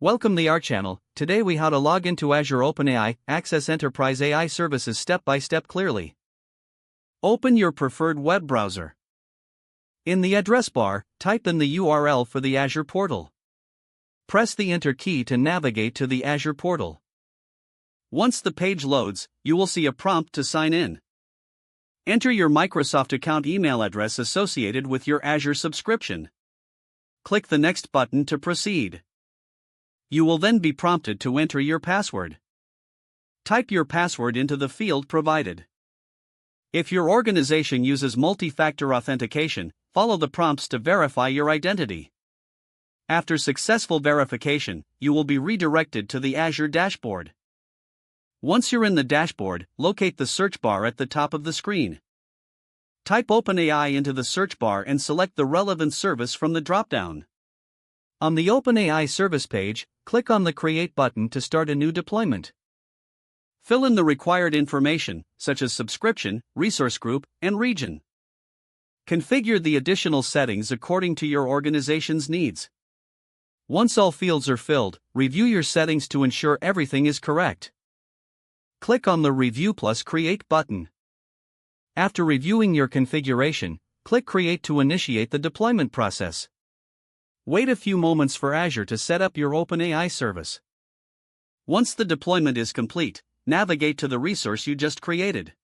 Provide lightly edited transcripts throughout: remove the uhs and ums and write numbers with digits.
Welcome to our channel. Today we how to log into Azure OpenAI, access enterprise AI services step by step clearly. Open your preferred web browser. In the address bar, type in the URL for the Azure portal. Press the Enter key to navigate to the Azure portal. Once the page loads, you will see a prompt to sign in. Enter your Microsoft account email address associated with your Azure subscription. Click the Next button to proceed. You will then be prompted to enter your password. Type your password into the field provided. If your organization uses multi-factor authentication, follow the prompts to verify your identity. After successful verification, you will be redirected to the Azure dashboard. Once you're in the dashboard, locate the search bar at the top of the screen. Type OpenAI into the search bar and select the relevant service from the drop-down. On the OpenAI service page, click on the Create button to start a new deployment. Fill in the required information, such as subscription, resource group, and region. Configure the additional settings according to your organization's needs. Once all fields are filled, review your settings to ensure everything is correct. Click on the Review plus Create button. After reviewing your configuration, click Create to initiate the deployment process. Wait a few moments for Azure to set up your OpenAI service. Once the deployment is complete, navigate to the resource you just created.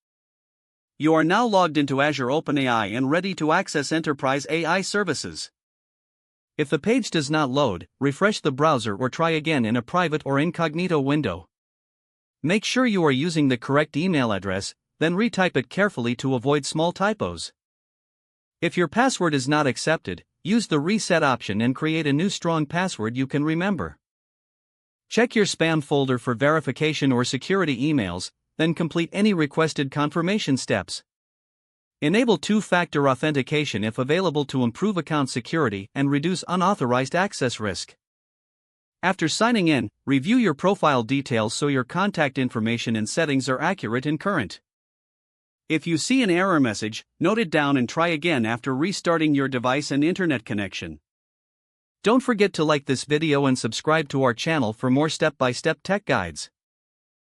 You are now logged into Azure OpenAI and ready to access enterprise AI services. If the page does not load, refresh the browser or try again in a private or incognito window. Make sure you are using the correct email address, then retype it carefully to avoid small typos. If your password is not accepted, use the reset option and create a new strong password you can remember. Check your spam folder for verification or security emails, then complete any requested confirmation steps. Enable two-factor authentication if available to improve account security and reduce unauthorized access risk. After signing in, review your profile details so your contact information and settings are accurate and current. If you see an error message, note it down and try again after restarting your device and internet connection. Don't forget to like this video and subscribe to our channel for more step-by-step tech guides.